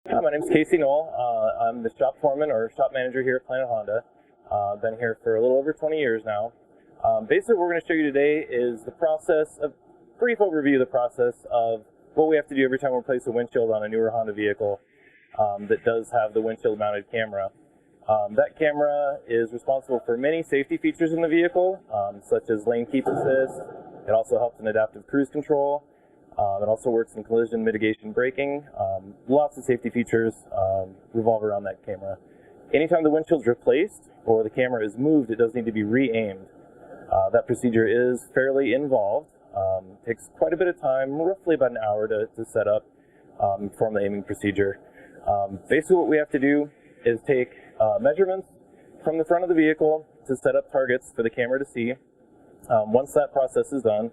Hi, my name is Casey Knoll. I'm the shop foreman or shop manager here at Planet Honda. Been here for a little over 20 years now. Basically, what we're going to show you today is the process, a brief overview of the process of what we have to do every time we replace a windshield on a newer Honda vehicle that does have the windshield mounted camera. That camera is responsible for many safety features in the vehicle, such as lane keep assist. It also helps in adaptive cruise control. It also works in collision mitigation braking. Lots of safety features revolve around that camera. Anytime the windshield's replaced or the camera is moved, it does need to be re-aimed. That procedure is fairly involved. Takes quite a bit of time, roughly about an hour to set up, perform the aiming procedure. Basically what we have to do is take measurements from the front of the vehicle to set up targets for the camera to see. Once that process is done,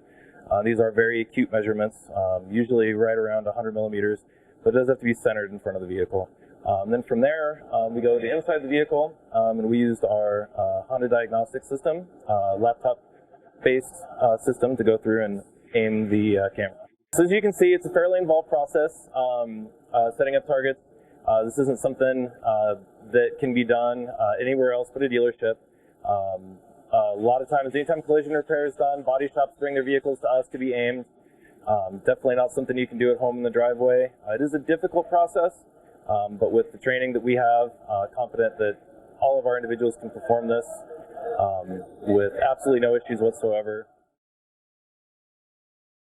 these are very acute measurements, usually right around 100 millimeters, but it does have to be centered in front of the vehicle. Then from there, we go to the inside of the vehicle, and we used our Honda diagnostic system, laptop-based system to go through and aim the camera. So as you can see, it's a fairly involved process, setting up targets. This isn't something that can be done anywhere else but a dealership. A lot of times, anytime collision repair is done, body shops bring their vehicles to us to be aimed. Definitely not something you can do at home in the driveway. It is a difficult process, but with the training that we have, confident that all of our individuals can perform this with absolutely no issues whatsoever.